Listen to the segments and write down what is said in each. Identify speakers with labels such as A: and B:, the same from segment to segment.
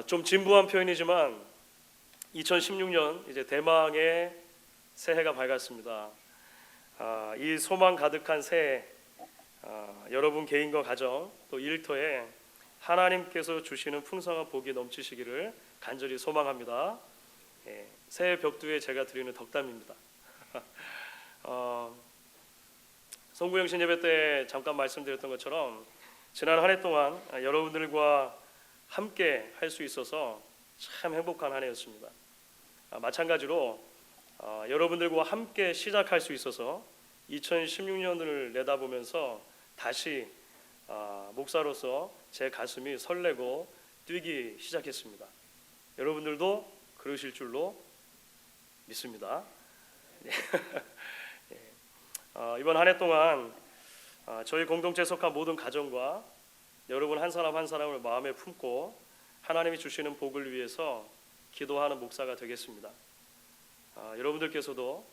A: 좀 진부한 표현이지만 2016년 이제 대망의 새해가 밝았습니다. 이 소망 가득한 새해, 여러분 개인과 가정 또 일터에 하나님께서 주시는 풍성한 복이 넘치시기를 간절히 소망합니다. 새해 벽두에 제가 드리는 덕담입니다. 성구영신 예배 때 잠깐 말씀드렸던 것처럼 지난 한 해 동안 여러분들과 함께 할 수 있어서 참 행복한 한 해였습니다. 마찬가지로 여러분들과 함께 시작할 수 있어서 2016년을 내다보면서 다시 목사로서 제 가슴이 설레고 뛰기 시작했습니다. 여러분들도 그러실 줄로 믿습니다. 이번 한 해 동안 저희 공동체에 속한 모든 가정과 여러분 한 사람 한 사람을 마음에 품고 하나님이 주시는 복을 위해서 기도하는 목사가 되겠습니다. 여러분들께서도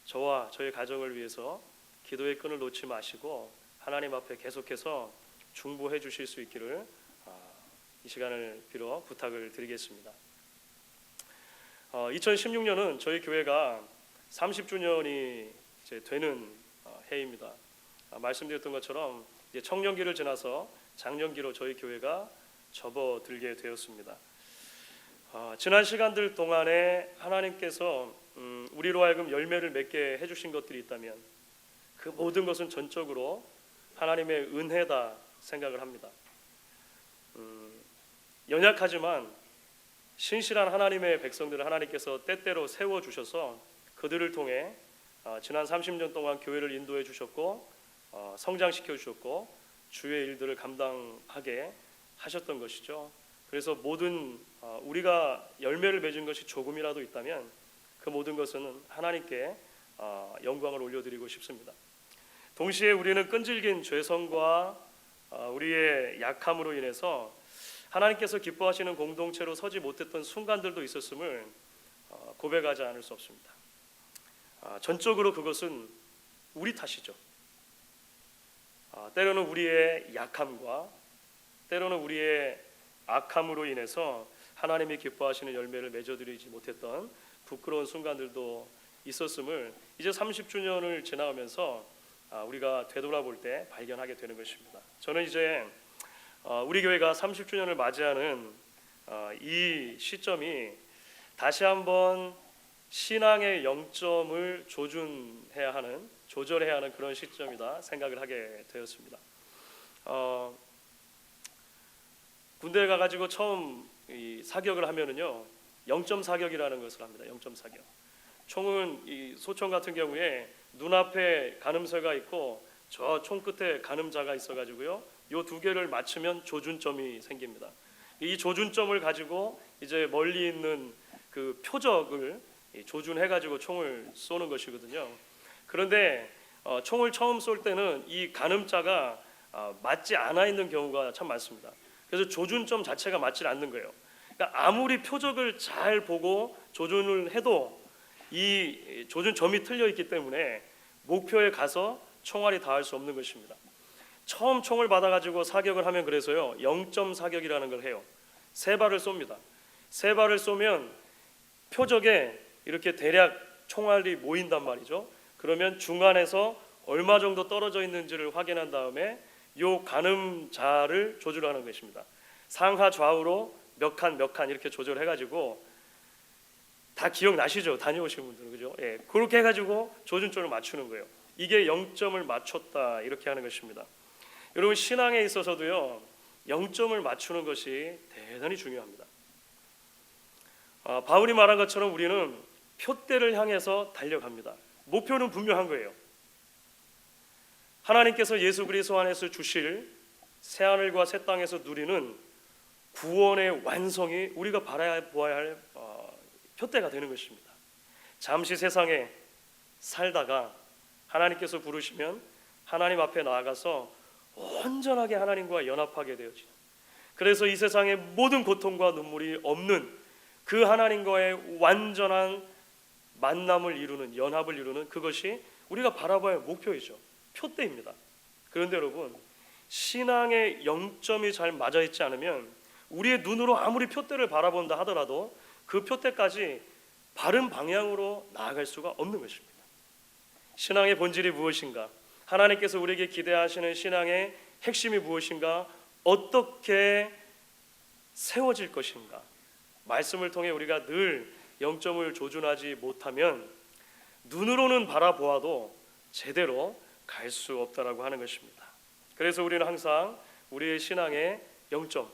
A: 저와 저희 가정을 위해서 기도의 끈을 놓지 마시고 하나님 앞에 계속해서 중보해 주실 수 있기를 이 시간을 빌어 부탁을 드리겠습니다. 2016년은 저희 교회가 30주년이 이제 되는 해입니다. 말씀드렸던 것처럼 이제 청년기를 지나서 장년기로 저희 교회가 접어들게 되었습니다. 지난 시간들 동안에 하나님께서 우리로 하여금 열매를 맺게 해주신 것들이 있다면 그 모든 것은 전적으로 하나님의 은혜다 생각을 합니다. 연약하지만 신실한 하나님의 백성들을 하나님께서 때때로 세워주셔서 그들을 통해 지난 30년 동안 교회를 인도해 주셨고 성장시켜 주셨고 주의 일들을 감당하게 하셨던 것이죠. 그래서 모든 우리가 열매를 맺은 것이 조금이라도 있다면 그 모든 것은 하나님께 영광을 올려드리고 싶습니다. 동시에 우리는 끈질긴 죄성과 우리의 약함으로 인해서 하나님께서 기뻐하시는 공동체로 서지 못했던 순간들도 있었음을 고백하지 않을 수 없습니다. 전적으로 그것은 우리 탓이죠. 때로는 우리의 약함과 때로는 우리의 악함으로 인해서 하나님이 기뻐하시는 열매를 맺어드리지 못했던 부끄러운 순간들도 있었음을 이제 30주년을 지나면서 우리가 되돌아볼 때 발견하게 되는 것입니다. 저는 이제 우리 교회가 30주년을 맞이하는 이 시점이 다시 한번 신앙의 영점을 조절해야 하는 그런 시점이다 생각을 하게 되었습니다. 군대에 가가지고 처음 이 사격을 하면은요 0점 사격이라는 것을 합니다. 0점 사격. 총은 이 소총 같은 경우에 눈앞에 가늠쇠가 있고 저 총 끝에 가늠자가 있어가지고요 요 두 개를 맞추면 조준점이 생깁니다. 이 조준점을 가지고 이제 멀리 있는 그 표적을 조준해가지고 총을 쏘는 것이거든요. 그런데 총을 처음 쏠 때는 이 가늠자가 맞지 않아 있는 경우가 참 많습니다. 그래서 조준점 자체가 맞지 않는 거예요. 그러니까 아무리 표적을 잘 보고 조준을 해도 이 조준점이 틀려 있기 때문에 목표에 가서 총알이 닿을 수 없는 것입니다. 처음 총을 받아가지고 사격을 하면 그래서요 0점 사격이라는 걸 해요. 세 발을 쏩니다. 세 발을 쏘면 표적에 이렇게 대략 총알이 모인단 말이죠. 그러면 중간에서 얼마 정도 떨어져 있는지를 확인한 다음에 요 가늠자를 조절하는 것입니다. 상하 좌우로 몇 칸 이렇게 조절해가지고 다 기억나시죠? 다녀오신 분들은 그죠? 예, 그렇게 해가지고 조준점을 맞추는 거예요. 이게 0점을 맞췄다 이렇게 하는 것입니다. 여러분 신앙에 있어서도요 0점을 맞추는 것이 대단히 중요합니다. 바울이 말한 것처럼 우리는 표대를 향해서 달려갑니다. 목표는 분명한 거예요. 하나님께서 예수 그리스도 안에서 주실 새하늘과 새 땅에서 누리는 구원의 완성이 우리가 바라보아야 할 표대가 되는 것입니다. 잠시 세상에 살다가 하나님께서 부르시면 하나님 앞에 나아가서 온전하게 하나님과 연합하게 되어지는, 그래서 이 세상의 모든 고통과 눈물이 없는 그 하나님과의 완전한 만남을 이루는, 연합을 이루는 그것이 우리가 바라봐야 할 목표이죠. 표대입니다. 그런데 여러분 신앙의 0점이 잘 맞아 있지 않으면 우리의 눈으로 아무리 표대를 바라본다 하더라도 그 표대까지 바른 방향으로 나아갈 수가 없는 것입니다. 신앙의 본질이 무엇인가? 하나님께서 우리에게 기대하시는 신앙의 핵심이 무엇인가? 어떻게 세워질 것인가? 말씀을 통해 우리가 늘 영점을 조준하지 못하면 눈으로는 바라보아도 제대로 갈 수 없다라고 하는 것입니다. 그래서 우리는 항상 우리의 신앙의 영점,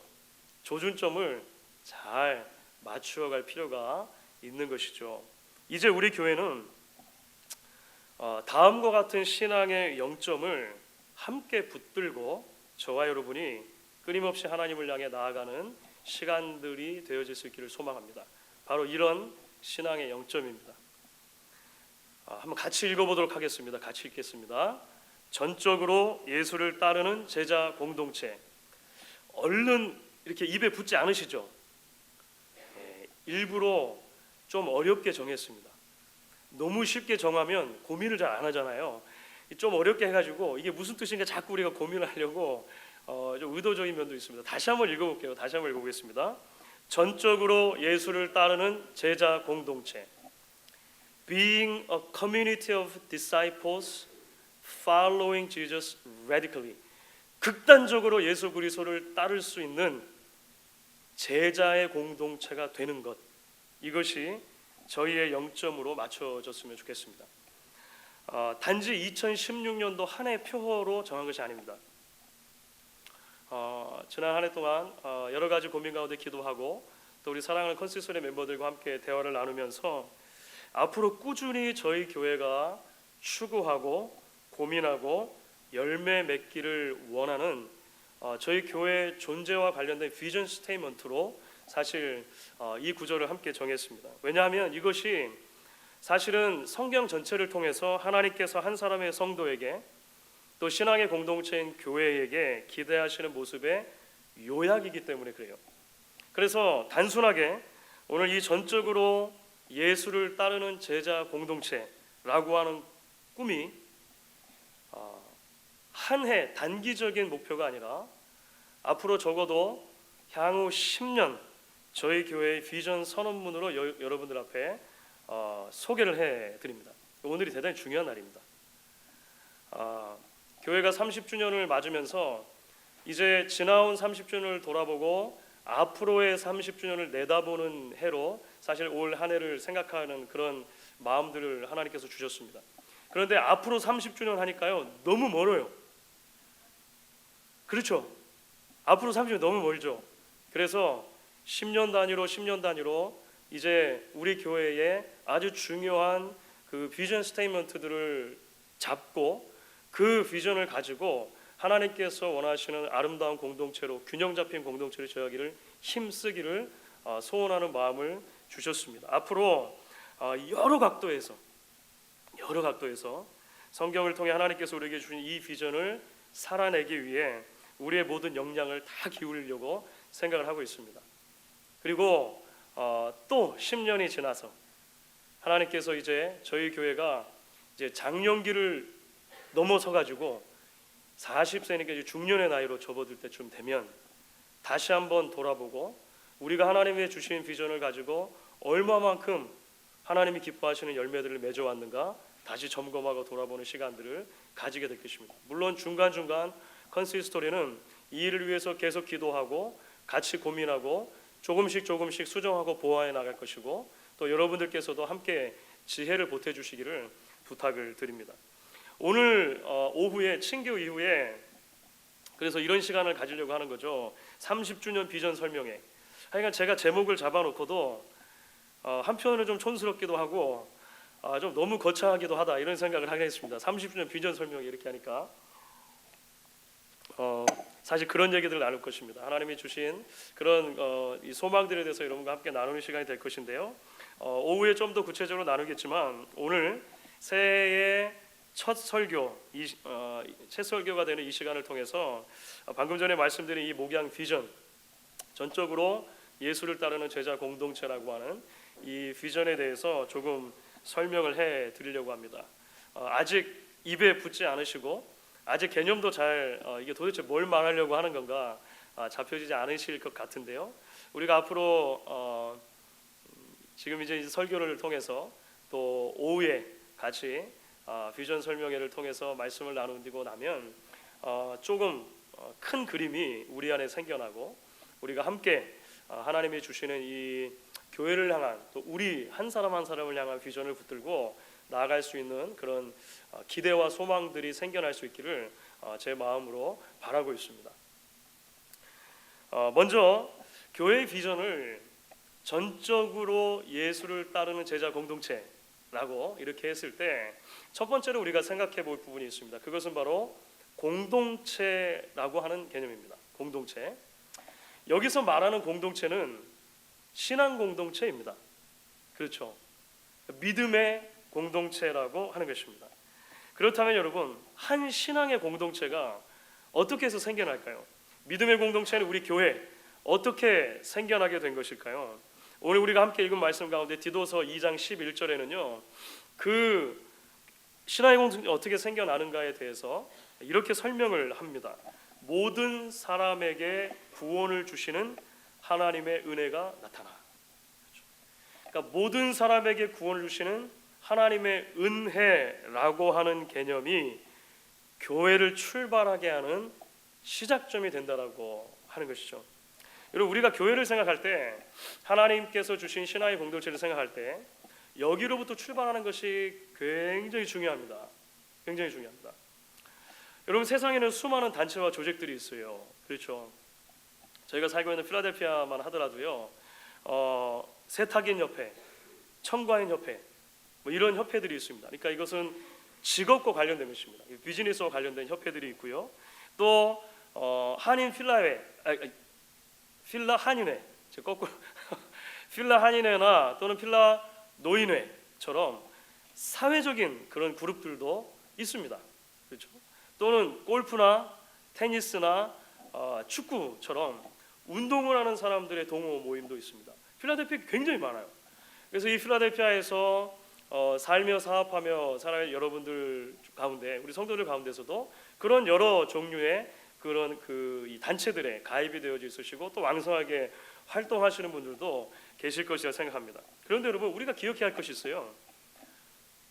A: 조준점을 잘 맞추어 갈 필요가 있는 것이죠. 이제 우리 교회는 다음과 같은 신앙의 영점을 함께 붙들고 저와 여러분이 끊임없이 하나님을 향해 나아가는 시간들이 되어질 수 있기를 소망합니다. 바로 이런 신앙의 영점입니다. 한번 같이 읽어보도록 하겠습니다. 같이 읽겠습니다. 전적으로 예수를 따르는 제자 공동체. 얼른 이렇게 입에 붙지 않으시죠? 일부러 좀 어렵게 정했습니다. 너무 쉽게 정하면 고민을 잘 안 하잖아요. 좀 어렵게 해가지고 이게 무슨 뜻인가 자꾸 우리가 고민을 하려고 좀 의도적인 면도 있습니다. 다시 한번 읽어볼게요. 다시 한번 읽어보겠습니다. 전적으로 예수를 따르는 제자 공동체. Being a community of disciples following Jesus radically. 극단적으로 예수 그리스도를 따를 수 있는 제자의 공동체가 되는 것. 이것이 저희의 영점으로 맞춰졌으면 좋겠습니다. 단지 2016년도 한 해 표어로 정한 것이 아닙니다. 지난 한 해 동안 여러 가지 고민 가운데 기도하고 또 우리 사랑하는 컨시스턴의 멤버들과 함께 대화를 나누면서 앞으로 꾸준히 저희 교회가 추구하고 고민하고 열매 맺기를 원하는 저희 교회 존재와 관련된 비전 스테이트먼트로 사실 이 구절을 함께 정했습니다. 왜냐하면 이것이 사실은 성경 전체를 통해서 하나님께서 한 사람의 성도에게 또 신앙의 공동체인 교회에게 기대하시는 모습의 요약이기 때문에 그래요. 그래서 단순하게 오늘 이 전적으로 예수를 따르는 제자 공동체라고 하는 꿈이 한 해 단기적인 목표가 아니라 앞으로 적어도 향후 10년 저희 교회의 비전 선언문으로 여러분들 앞에 소개를 해드립니다. 오늘이 대단히 중요한 날입니다. 교회가 30주년을 맞으면서 이제 지나온 30주년을 돌아보고 앞으로의 30주년을 내다보는 해로 사실 올 한 해를 생각하는 그런 마음들을 하나님께서 주셨습니다. 그런데 앞으로 30주년 하니까요 너무 멀어요. 그렇죠? 앞으로 30주년 너무 멀죠. 그래서 10년 단위로 이제 우리 교회에 아주 중요한 그 비전 스테이트먼트들을 잡고 그 비전을 가지고 하나님께서 원하시는 아름다운 공동체로 균형 잡힌 공동체를 저하기를 힘쓰기를 소원하는 마음을 주셨습니다. 앞으로 여러 각도에서 성경을 통해 하나님께서 우리에게 주신 이 비전을 살아내기 위해 우리의 모든 역량을 다 기울이려고 생각을 하고 있습니다. 그리고 또 10년이 지나서 하나님께서 이제 저희 교회가 이제 장년기를 넘어서 가지고 40세니까 이제 중년의 나이로 접어들 때쯤 되면 다시 한번 돌아보고 우리가 하나님의 주신 비전을 가지고 얼마만큼 하나님이 기뻐하시는 열매들을 맺어왔는가 다시 점검하고 돌아보는 시간들을 가지게 될 것입니다. 물론 중간중간 컨시스토리는 이 일을 위해서 계속 기도하고 같이 고민하고 조금씩 수정하고 보완해 나갈 것이고 또 여러분들께서도 함께 지혜를 보태주시기를 부탁을 드립니다. 오늘 오후에 친교 이후에 그래서 이런 시간을 가지려고 하는 거죠. 30주년 비전 설명회. 하여간 제가 제목을 잡아놓고도 한편으로는 좀 촌스럽기도 하고 좀 너무 거창하기도 하다 이런 생각을 하게 했습니다. 30주년 비전 설명회 이렇게 하니까 사실 그런 얘기들을 나눌 것입니다. 하나님이 주신 그런 이 소망들에 대해서 여러분과 함께 나누는 시간이 될 것인데요. 오후에 좀 더 구체적으로 나누겠지만 오늘 새해의 첫 설교가 되는 이 시간을 통해서 방금 전에 말씀드린 이 목양 비전, 전적으로 예수를 따르는 제자 공동체라고 하는 이 비전에 대해서 조금 설명을 해 드리려고 합니다. 아직 입에 붙지 않으시고 아직 개념도 잘 이게 도대체 뭘 말하려고 하는 건가 잡혀지지 않으실 것 같은데요. 우리가 앞으로 지금 이제 설교를 통해서 또 오후에 같이 비전 설명회를 통해서 말씀을 나누고 나면 조금 큰 그림이 우리 안에 생겨나고 우리가 함께 하나님이 주시는 이 교회를 향한 또 우리 한 사람 한 사람을 향한 비전을 붙들고 나아갈 수 있는 그런 기대와 소망들이 생겨날 수 있기를 제 마음으로 바라고 있습니다. 먼저 교회의 비전을 전적으로 예수를 따르는 제자 공동체라고 이렇게 했을 때 첫 번째로 우리가 생각해 볼 부분이 있습니다. 그것은 바로 공동체라고 하는 개념입니다. 공동체. 여기서 말하는 공동체는 신앙 공동체입니다. 그렇죠. 믿음의 공동체라고 하는 것입니다. 그렇다면 여러분, 한 신앙의 공동체가 어떻게 해서 생겨날까요? 믿음의 공동체는 우리 교회 어떻게 생겨나게 된 것일까요? 오늘 우리가 함께 읽은 말씀 가운데 디도서 2장 11절에는요 그 신앙의 공동체 어떻게 생겨나는가에 대해서 이렇게 설명을 합니다. 모든 사람에게 구원을 주시는 하나님의 은혜가 나타나. 그러니까 모든 사람에게 구원을 주시는 하나님의 은혜라고 하는 개념이 교회를 출발하게 하는 시작점이 된다라고 하는 것이죠. 여러분, 우리가 교회를 생각할 때 하나님께서 주신 신앙의 공동체를 생각할 때 여기로부터 출발하는 것이 굉장히 중요합니다. 굉장히 중요합니다. 여러분, 세상에는 수많은 단체와 조직들이 있어요. 그렇죠. 저희가 살고 있는 필라델피아만 하더라도요 세탁인 협회, 청과인 협회 뭐 이런 협회들이 있습니다. 그러니까 이것은 직업과 관련된 것입니다. 비즈니스와 관련된 협회들이 있고요. 또 한인 필라회, 필라 한인회, 거꾸로 필라 한인회나 또는 필라 노인회처럼 사회적인 그런 그룹들도 있습니다. 그렇죠? 또는 골프나 테니스나 축구처럼 운동을 하는 사람들의 동호 모임도 있습니다. 필라델피아 굉장히 많아요. 그래서 이 필라델피아에서 살며 사업하며 살아갈 여러분들 가운데, 우리 성도들 가운데서도 그런 여러 종류의 그런 이 단체들에 가입이 되어져 있으시고 또 왕성하게 활동하시는 분들도 계실 것이라 생각합니다. 그런데 여러분, 우리가 기억해야 할 것이 있어요.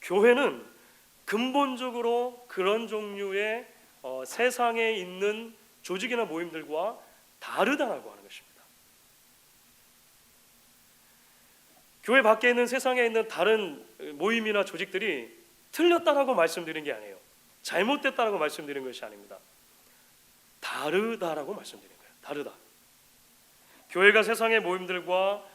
A: 교회는 근본적으로 그런 종류의 세상에 있는 조직이나 모임들과 다르다라고 하는 것입니다. 교회 밖에 있는 세상에 있는 다른 모임이나 조직들이 틀렸다라고 말씀드린 게 아니에요. 잘못됐다라고 말씀드린 것이 아닙니다. 다르다라고 말씀드린 거예요. 다르다. 교회가 세상의 모임들과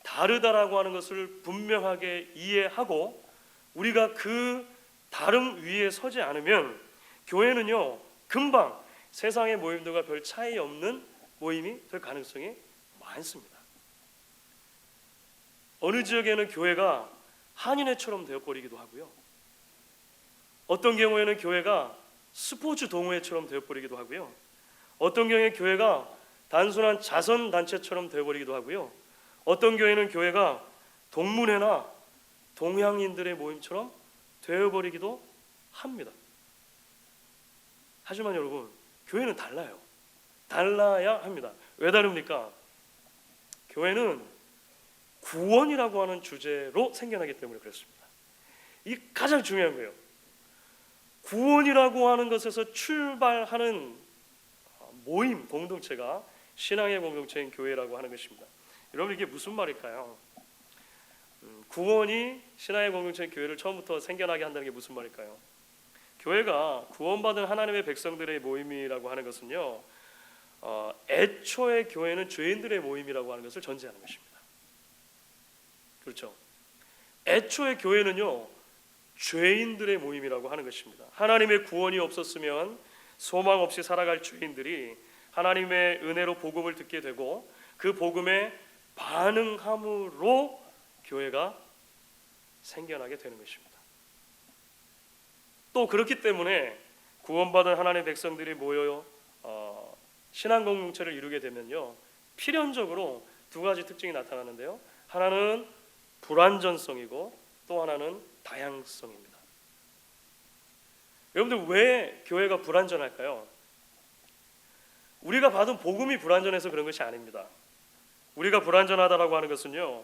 A: 다르다라고 하는 것을 분명하게 이해하고 우리가 그 다름 위에 서지 않으면 교회는요 금방 세상의 모임들과 별 차이 없는 모임이 될 가능성이 많습니다. 어느 지역에는 교회가 한인회처럼 되어버리기도 하고요. 어떤 경우에는 교회가 스포츠 동호회처럼 되어버리기도 하고요. 어떤 경우에 교회가 단순한 자선단체처럼 되어버리기도 하고요. 어떤 교회는 교회가 동문회나 동양인들의 모임처럼 되어버리기도 합니다. 하지만 여러분, 교회는 달라요. 달라야 합니다. 왜 다릅니까? 교회는 구원이라고 하는 주제로 생겨나기 때문에 그렇습니다. 이 가장 중요한 거예요. 구원이라고 하는 것에서 출발하는 모임, 공동체가 신앙의 공동체인 교회라고 하는 것입니다. 여러분, 이게 무슨 말일까요? 구원이 신앙의 공동체인 교회를 처음부터 생겨나게 한다는 게 무슨 말일까요? 교회가 구원받은 하나님의 백성들의 모임이라고 하는 것은요 애초에 교회는 죄인들의 모임이라고 하는 것을 전제하는 것입니다. 그렇죠? 애초에 교회는요 죄인들의 모임이라고 하는 것입니다. 하나님의 구원이 없었으면 소망 없이 살아갈 죄인들이 하나님의 은혜로 복음을 듣게 되고 그 복음에 반응함으로 교회가 생겨나게 되는 것입니다. 또 그렇기 때문에 구원받은 하나님의 백성들이 모여 신앙 공동체를 이루게 되면요 필연적으로 두 가지 특징이 나타나는데요. 하나는 불완전성이고 또 하나는 다양성입니다. 여러분들, 왜 교회가 불완전할까요? 우리가 받은 복음이 불완전해서 그런 것이 아닙니다. 우리가 불완전하다라고 하는 것은요,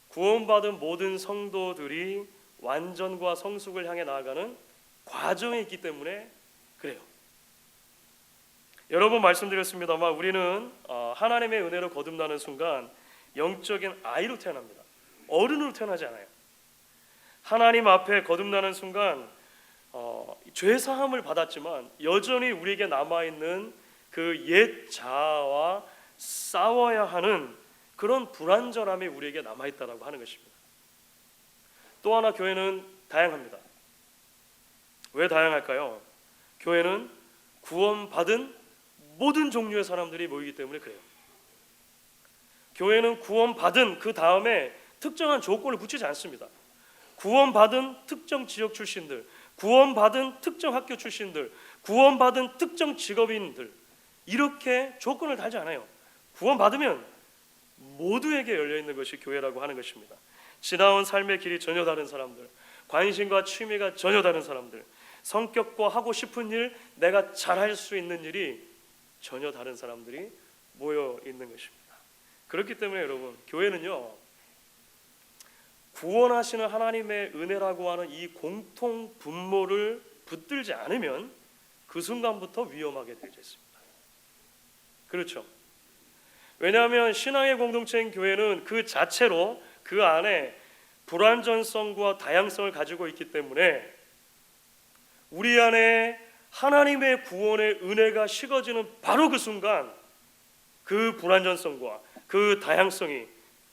A: 구원받은 모든 성도들이 완전과 성숙을 향해 나아가는 과정에 있기 때문에 그래요. 여러 번 말씀드렸습니다만 우리는 하나님의 은혜로 거듭나는 순간 영적인 아이로 태어납니다. 어른으로 태어나지 않아요. 하나님 앞에 거듭나는 순간 죄사함을 받았지만 여전히 우리에게 남아있는 그 옛 자아와 싸워야 하는 그런 불완전함이 우리에게 남아있다라고 하는 것입니다. 또 하나 교회는 다양합니다. 왜 다양할까요? 교회는 구원받은 모든 종류의 사람들이 모이기 때문에 그래요. 교회는 구원받은 그 다음에 특정한 조건을 붙이지 않습니다. 구원받은 특정 지역 출신들, 구원받은 특정 학교 출신들, 구원받은 특정 직업인들, 이렇게 조건을 달지 않아요. 구원받으면 모두에게 열려있는 것이 교회라고 하는 것입니다. 지나온 삶의 길이 전혀 다른 사람들, 관심과 취미가 전혀 다른 사람들, 성격과 하고 싶은 일, 내가 잘할 수 있는 일이 전혀 다른 사람들이 모여 있는 것입니다. 그렇기 때문에 여러분, 교회는요, 구원하시는 하나님의 은혜라고 하는 이 공통 분모를 붙들지 않으면 그 순간부터 위험하게 되어 있습니다. 그렇죠? 왜냐하면 신앙의 공동체인 교회는 그 자체로 그 안에 불완전성과 다양성을 가지고 있기 때문에 우리 안에 하나님의 구원의 은혜가 식어지는 바로 그 순간 그 불완전성과 그 다양성이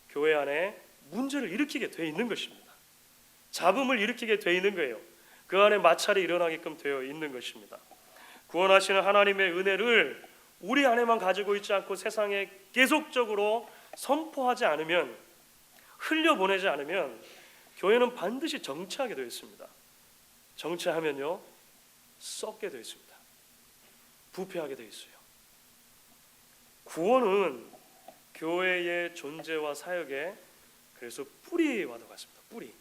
A: 교회 안에 문제를 일으키게 되어 있는 것입니다. 잡음을 일으키게 되어 있는 거예요. 그 안에 마찰이 일어나게끔 되어 있는 것입니다. 구원하시는 하나님의 은혜를 우리 안에만 가지고 있지 않고 세상에 계속적으로 선포하지 않으면, 흘려보내지 않으면 교회는 반드시 정체하게 되어 있습니다. 정체하면요, 썩게 되어 있습니다. 부패하게 되어 있어요. 구원은 교회의 존재와 사역에 그래서 뿌리와 같습니다. 뿌리.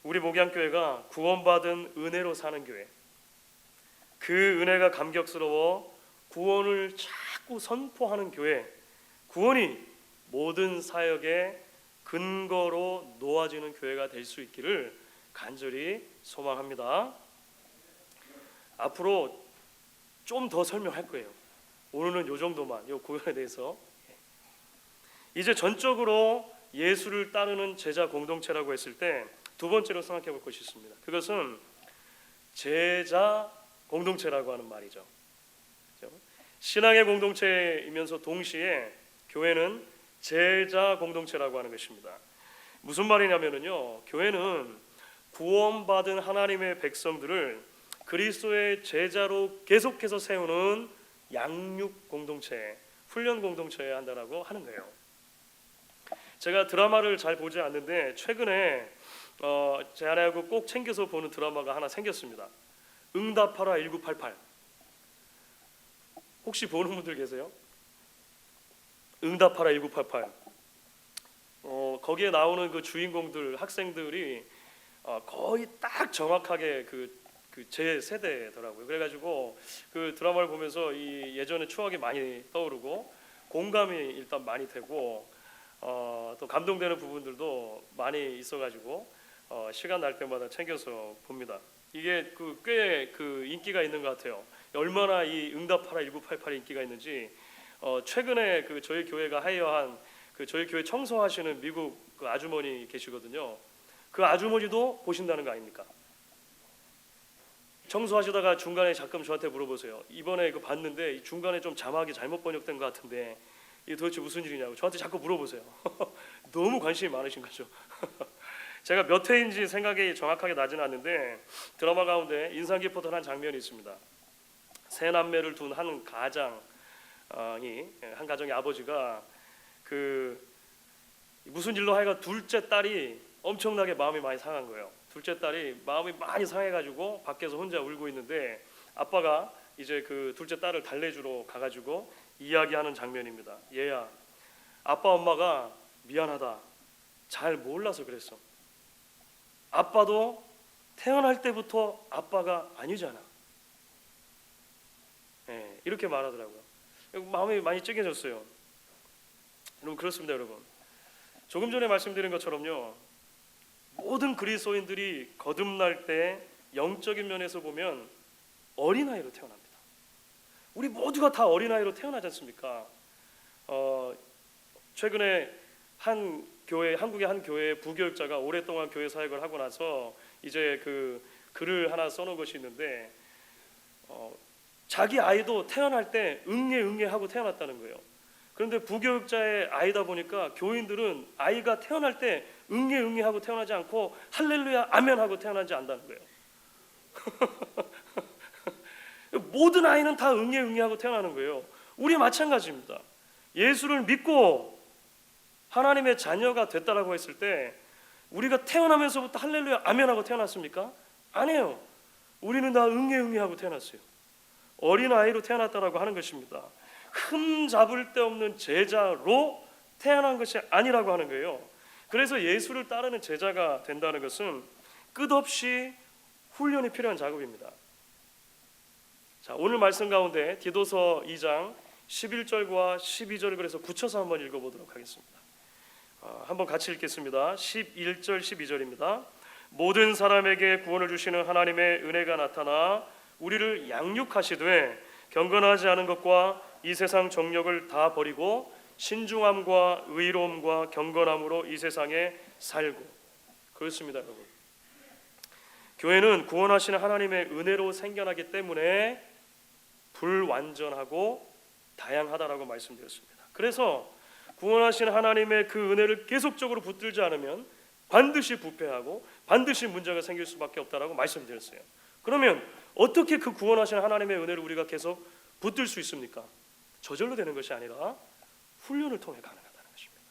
A: 우리 목양교회가 구원받은 은혜로 사는 교회, 그 은혜가 감격스러워 구원을 자꾸 선포하는 교회, 구원이 모든 사역의 근거로 놓아지는 교회가 될 수 있기를 간절히 소망합니다. 앞으로 좀 더 설명할 거예요. 오늘은 이 정도만, 이 구원에 대해서. 이제 전적으로 예수를 따르는 제자 공동체라고 했을 때 두 번째로 생각해 볼 것이 있습니다. 그것은 제자 공동체라고 하는 말이죠. 신앙의 공동체이면서 동시에 교회는 제자 공동체라고 하는 것입니다. 무슨 말이냐면요, 교회는 구원받은 하나님의 백성들을 그리스도의 제자로 계속해서 세우는 양육 공동체, 훈련 공동체여야 한다라고 하는 거예요. 제가 드라마를 잘 보지 않는데 최근에 제 아내하고 꼭 챙겨서 보는 드라마가 하나 생겼습니다. 응답하라 1988. 혹시 보는 분들 계세요? 응답하라 1988. 거기에 나오는 그 주인공들, 학생들이 거의 딱 정확하게 제 세대더라고요. 그래가지고 그 드라마를 보면서 이 예전의 추억이 많이 떠오르고 공감이 일단 많이 되고 또 감동되는 부분들도 많이 있어가지고 시간 날 때마다 챙겨서 봅니다. 이게 꽤 인기가 있는 것 같아요. 얼마나 이 응답하라 1988이 인기가 있는지 최근에 저희 교회가 하이어한 저희 교회 청소하시는 미국 아주머니 계시거든요. 그 아주머니도 보신다는 거 아닙니까? 청소하시다가 중간에 가끔 저한테 물어보세요. 이번에 봤는데 이 중간에 좀 자막이 잘못 번역된 것 같은데 이게 도대체 무슨 일이냐고 저한테 자꾸 물어보세요. 너무 관심이 많으신 거죠. 제가 몇 회인지 생각이 정확하게 나지는 않는데 드라마 가운데 인상 깊었던 한 장면이 있습니다. 세 남매를 둔 한 가정의 아버지가 무슨 일로 하여간 둘째 딸이 엄청나게 마음이 많이 상한 거예요. 둘째 딸이 마음이 많이 상해가지고 밖에서 혼자 울고 있는데 아빠가 이제 그 둘째 딸을 달래주러 가가지고 이야기하는 장면입니다. 얘야, 아빠 엄마가 미안하다. 잘 몰라서 그랬어. 아빠도 태어날 때부터 아빠가 아니잖아. 이렇게 말하더라고요. 마음이 많이 찌개졌어요. 여러분 그렇습니다, 여러분. 조금 전에 말씀드린 것처럼요, 모든 그리스도인들이 거듭날 때 영적인 면에서 보면 어린아이로 태어납니다. 우리 모두가 다 어린아이로 태어나지 않습니까? 최근에 한 교회, 한국의 한 교회 부교육자가 오랫동안 교회 사역을 하고 나서 이제 그 글을 하나 써놓은 것이 있는데, 자기 아이도 태어날 때 응애 하고 태어났다는 거예요. 그런데 부교육자의 아이다 보니까 교인들은 아이가 태어날 때 응애 하고 태어나지 않고 할렐루야 아멘 하고 태어나지 않는다는 거예요. 모든 아이는 다 응애 하고 태어나는 거예요. 우리 마찬가지입니다. 예수를 믿고 하나님의 자녀가 됐다라고 했을 때 우리가 태어나면서부터 할렐루야 아멘 하고 태어났습니까? 아니에요. 우리는 다 응애 하고 태어났어요. 어린 아이로 태어났다라고 하는 것입니다. 흠 잡을 데 없는 제자로 태어난 것이 아니라고 하는 거예요. 그래서 예수를 따르는 제자가 된다는 것은 끝없이 훈련이 필요한 작업입니다. 자, 오늘 말씀 가운데 디도서 2장 11절과 12절을 그래서 붙여서 한번 읽어보도록 하겠습니다. 한번 같이 읽겠습니다. 11절 12절입니다. 모든 사람에게 구원을 주시는 하나님의 은혜가 나타나 우리를 양육하시되 경건하지 않은 것과 이 세상 정욕을 다 버리고 신중함과 의로움과 경건함으로 이 세상에 살고. 그렇습니다, 여러분. 교회는 구원하시는 하나님의 은혜로 생겨나기 때문에 불완전하고 다양하다라고 말씀드렸습니다. 그래서 구원하시는 하나님의 그 은혜를 계속적으로 붙들지 않으면 반드시 부패하고 반드시 문제가 생길 수밖에 없다라고 말씀드렸어요. 그러면 어떻게 그 구원하시는 하나님의 은혜를 우리가 계속 붙들 수 있습니까? 저절로 되는 것이 아니라 훈련을 통해 가능하다는 것입니다.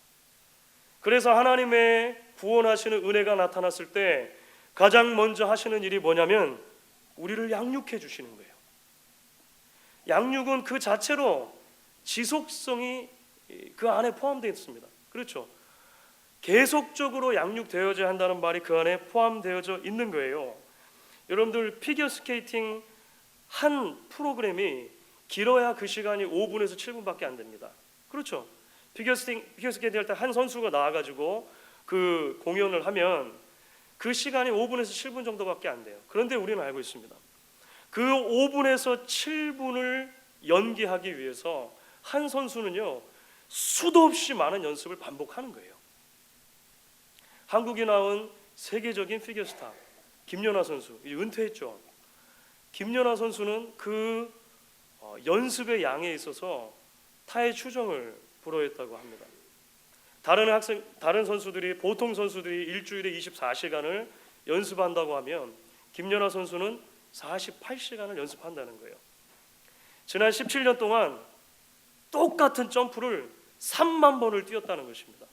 A: 그래서 하나님의 구원하시는 은혜가 나타났을 때 가장 먼저 하시는 일이 뭐냐면 우리를 양육해 주시는 거예요. 양육은 그 자체로 지속성이 그 안에 포함되어 있습니다. 그렇죠? 계속적으로 양육되어져야 한다는 말이 그 안에 포함되어져 있는 거예요. 여러분들 피겨스케이팅 한 프로그램이 길어야 그 시간이 5분에서 7분밖에 안 됩니다. 그렇죠? 피겨스케이팅 할 때 한 선수가 나와가지고 그 공연을 하면 그 시간이 5분에서 7분 정도밖에 안 돼요. 그런데 우리는 알고 있습니다. 그 5분에서 7분을 연기하기 위해서 한 선수는요 수도 없이 많은 연습을 반복하는 거예요. 한국이 나온 세계적인 피겨스타 김연아 선수, 은퇴했죠. 김연아 선수는 그 연습의 양에 있어서 타의 추종을 불허했다고 합니다. 다른 선수들이, 보통 선수들이 일주일에 24시간을 연습한다고 하면 김연아 선수는 48시간을 연습한다는 거예요. 지난 17년 동안 똑같은 점프를 3만 번을 뛰었다는 것입니다.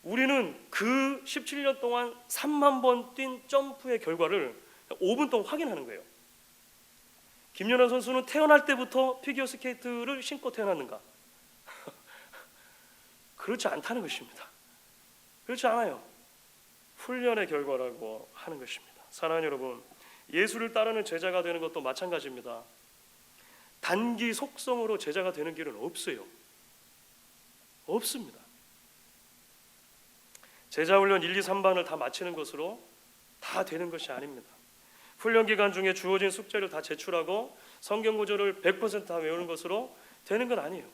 A: 우리는 그 17년 동안 3만 번 뛴 점프의 결과를 5분 동안 확인하는 거예요. 김연아 선수는 태어날 때부터 피겨스케이트를 신고 태어났는가? 그렇지 않다는 것입니다. 그렇지 않아요. 훈련의 결과라고 하는 것입니다. 사랑하는 여러분, 예수를 따르는 제자가 되는 것도 마찬가지입니다. 단기 속성으로 제자가 되는 길은 없어요. 없습니다. 제자 훈련 1, 2, 3반을 다 마치는 것으로 다 되는 것이 아닙니다. 훈련 기간 중에 주어진 숙제를 다 제출하고 성경 구절을 100% 다 외우는 것으로 되는 건 아니에요.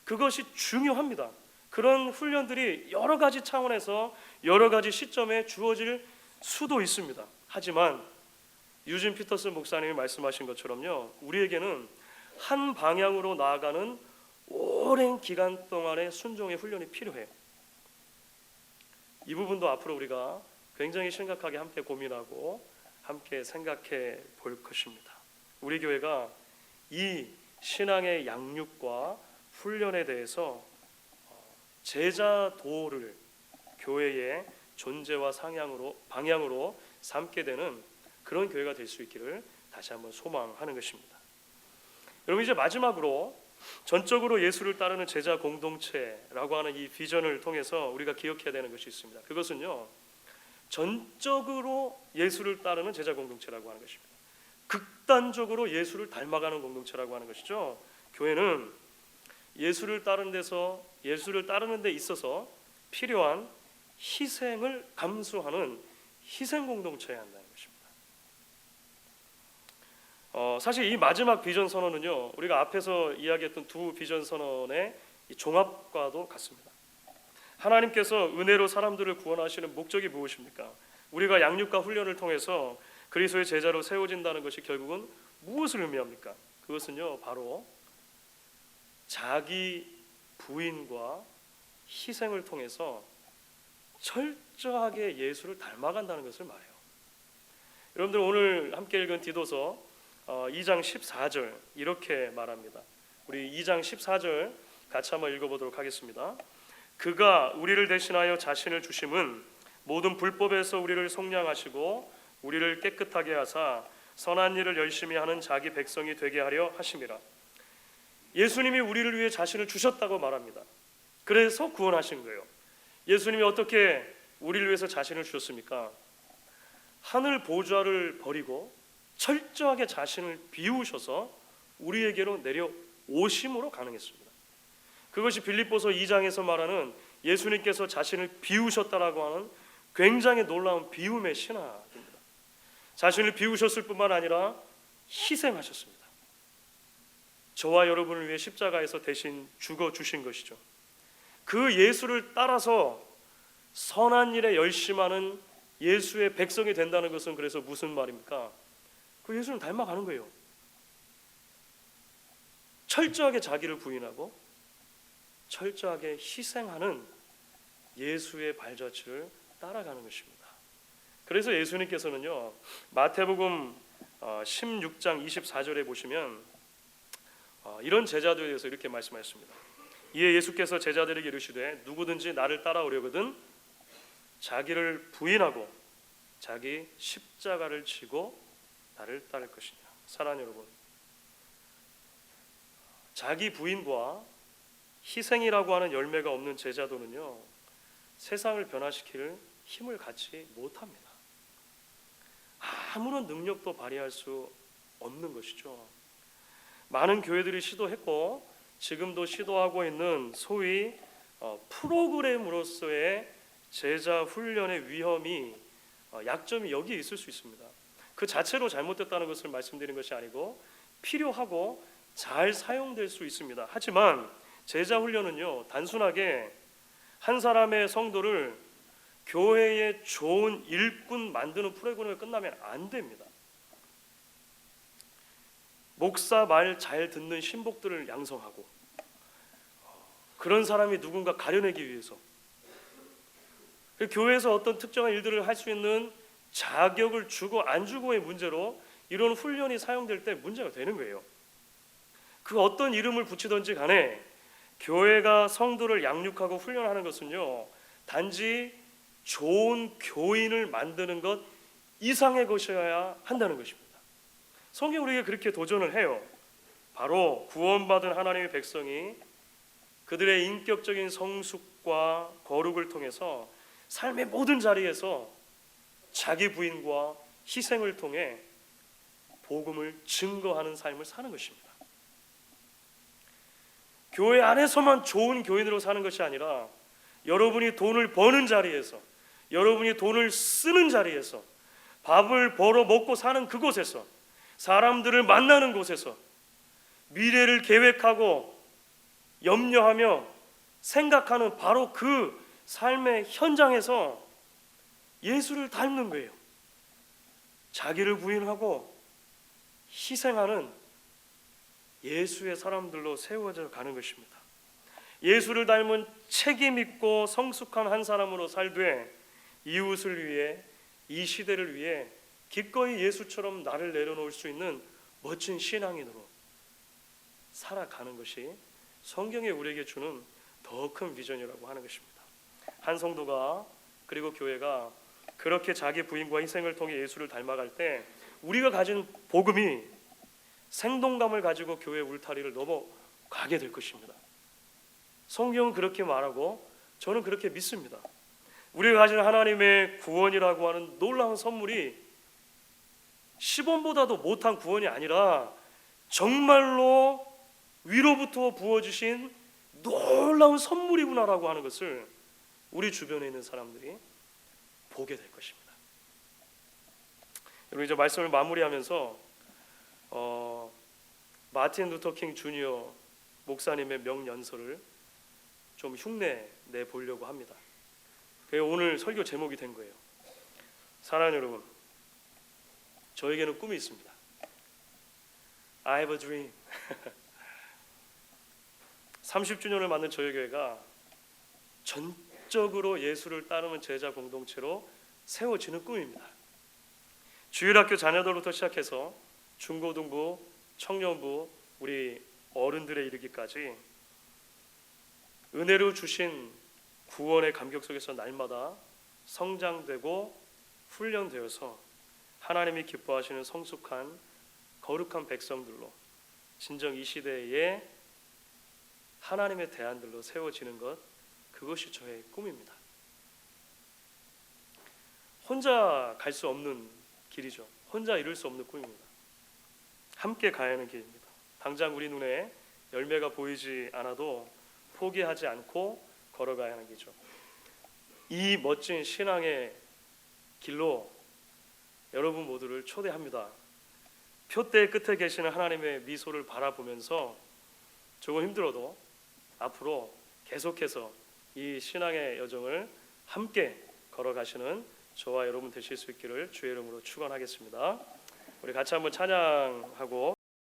A: 그것이 중요합니다. 그런 훈련들이 여러 가지 차원에서 여러 가지 시점에 주어질 수도 있습니다. 하지만 유진 피터슨 목사님이 말씀하신 것처럼요, 우리에게는 한 방향으로 나아가는 오랜 기간 동안의 순종의 훈련이 필요해요. 이 부분도 앞으로 우리가 굉장히 심각하게 함께 고민하고 함께 생각해 볼 것입니다. 우리 교회가 이 신앙의 양육과 훈련에 대해서 제자 도를 교회의 존재와 방향으로 삼게 되는 그런 교회가 될 수 있기를 다시 한번 소망하는 것입니다. 여러분, 이제 마지막으로 전적으로 예수를 따르는 제자 공동체라고 하는 이 비전을 통해서 우리가 기억해야 되는 것이 있습니다. 그것은요, 전적으로 예수를 따르는 제자 공동체라고 하는 것입니다. 극단적으로 예수를 닮아가는 공동체라고 하는 것이죠. 교회는 예수를 따르는 데 있어서 필요한 희생을 감수하는 희생 공동체여야 한다는 것입니다. 사실 이 마지막 비전 선언은요, 우리가 앞에서 이야기했던 두 비전 선언의 종합과도 같습니다. 하나님께서 은혜로 사람들을 구원하시는 목적이 무엇입니까? 우리가 양육과 훈련을 통해서 그리스도의 제자로 세워진다는 것이 결국은 무엇을 의미합니까? 그것은요, 바로 자기 부인과 희생을 통해서 철저하게 예수를 닮아간다는 것을 말해요. 여러분들 오늘 함께 읽은 디도서 2장 14절 이렇게 말합니다. 우리 2장 14절 같이 한번 읽어보도록 하겠습니다. 그가 우리를 대신하여 자신을 주심은 모든 불법에서 우리를 속량하시고 우리를 깨끗하게 하사 선한 일을 열심히 하는 자기 백성이 되게 하려 하심이라. 예수님이 우리를 위해 자신을 주셨다고 말합니다. 그래서 구원하신 거예요. 예수님이 어떻게 우리를 위해서 자신을 주셨습니까? 하늘 보좌를 버리고 철저하게 자신을 비우셔서 우리에게로 내려오심으로 가능했습니다. 그것이 빌립보서 2장에서 말하는 예수님께서 자신을 비우셨다라고 하는 굉장히 놀라운 비움의 신학입니다. 자신을 비우셨을 뿐만 아니라 희생하셨습니다. 저와 여러분을 위해 십자가에서 대신 죽어주신 것이죠. 그 예수를 따라서 선한 일에 열심하는 예수의 백성이 된다는 것은 그래서 무슨 말입니까? 그 예수를 닮아가는 거예요. 철저하게 자기를 부인하고 철저하게 희생하는 예수의 발자취를 따라가는 것입니다. 그래서 예수님께서는요, 마태복음 16장 24절에 보시면 이런 제자들에 대해서 이렇게 말씀하셨습니다. 이에 예수께서 제자들에게 이르시되 누구든지 나를 따라오려거든 자기를 부인하고 자기 십자가를 지고 나를 따를 것이냐. 사랑하는 여러분, 자기 부인과 희생이라고 하는 열매가 없는 제자도는요, 세상을 변화시킬 힘을 갖지 못합니다. 아무런 능력도 발휘할 수 없는 것이죠. 많은 교회들이 시도했고 지금도 시도하고 있는 소위 프로그램으로서의 제자 훈련의 위험이 약점이 여기에 있을 수 있습니다. 그 자체로 잘못됐다는 것을 말씀드리는 것이 아니고 필요하고 잘 사용될 수 있습니다. 하지만 제자 훈련은요, 단순하게 한 사람의 성도를 교회의 좋은 일꾼 만드는 프로그램에 끝나면 안 됩니다. 목사 말 잘 듣는 신복들을 양성하고 그런 사람이 누군가 가려내기 위해서 교회에서 어떤 특정한 일들을 할 수 있는 자격을 주고 안 주고의 문제로 이런 훈련이 사용될 때 문제가 되는 거예요. 그 어떤 이름을 붙이든지 간에 교회가 성도를 양육하고 훈련하는 것은요, 단지 좋은 교인을 만드는 것 이상의 것이어야 한다는 것입니다. 성경 우리에게 그렇게 도전을 해요. 바로 구원받은 하나님의 백성이 그들의 인격적인 성숙과 거룩을 통해서 삶의 모든 자리에서 자기 부인과 희생을 통해 복음을 증거하는 삶을 사는 것입니다. 교회 안에서만 좋은 교인으로 사는 것이 아니라 여러분이 돈을 버는 자리에서, 여러분이 돈을 쓰는 자리에서, 밥을 벌어 먹고 사는 그곳에서, 사람들을 만나는 곳에서, 미래를 계획하고 염려하며 생각하는 바로 그 삶의 현장에서 예수를 닮는 거예요. 자기를 부인하고 희생하는 예수의 사람들로 세워져 가는 것입니다. 예수를 닮은 책임 있고 성숙한 한 사람으로 살되 이웃을 위해, 이 시대를 위해 기꺼이 예수처럼 나를 내려놓을 수 있는 멋진 신앙인으로 살아가는 것이 성경이 우리에게 주는 더 큰 비전이라고 하는 것입니다. 한 성도가 그리고 교회가 그렇게 자기 부인과 희생을 통해 예수를 닮아갈 때 우리가 가진 복음이 생동감을 가지고 교회 울타리를 넘어가게 될 것입니다. 성경은 그렇게 말하고 저는 그렇게 믿습니다. 우리가 가진 하나님의 구원이라고 하는 놀라운 선물이 10원보다도 못한 구원이 아니라 정말로 위로부터 부어주신 놀라운 선물이구나라고 하는 것을 우리 주변에 있는 사람들이 보게 될 것입니다. 여러분, 이제 말씀을 마무리하면서 마틴 루터 킹 주니어 목사님의 명연설을 좀 흉내 내 보려고 합니다. 그게 오늘 설교 제목이 된 거예요. 사랑하는 여러분, 저에게는 꿈이 있습니다. I have a dream. 30주년을 맞는 저희 교회가 전적으로 예수를 따르는 제자 공동체로 세워지는 꿈입니다. 주일학교 자녀들부터 시작해서 중고등부, 청년부, 우리 어른들에 이르기까지 은혜로 주신 구원의 감격 속에서 날마다 성장되고 훈련되어서 하나님이 기뻐하시는 성숙한 거룩한 백성들로 진정 이 시대에 하나님의 대안들로 세워지는 것, 그것이 저의 꿈입니다. 혼자 갈 수 없는 길이죠. 혼자 이룰 수 없는 꿈입니다. 함께 가야 하는 길입니다. 당장 우리 눈에 열매가 보이지 않아도 포기하지 않고 걸어가야 하는 길이죠. 이 멋진 신앙의 길로 여러분 모두를 초대합니다. 표대의 끝에 계시는 하나님의 미소를 바라보면서 조금 힘들어도 앞으로 계속해서 이 신앙의 여정을 함께 걸어가시는 저와 여러분 되실 수 있기를 주의 이름으로 축원하겠습니다. 우리 같이 한번 찬양하고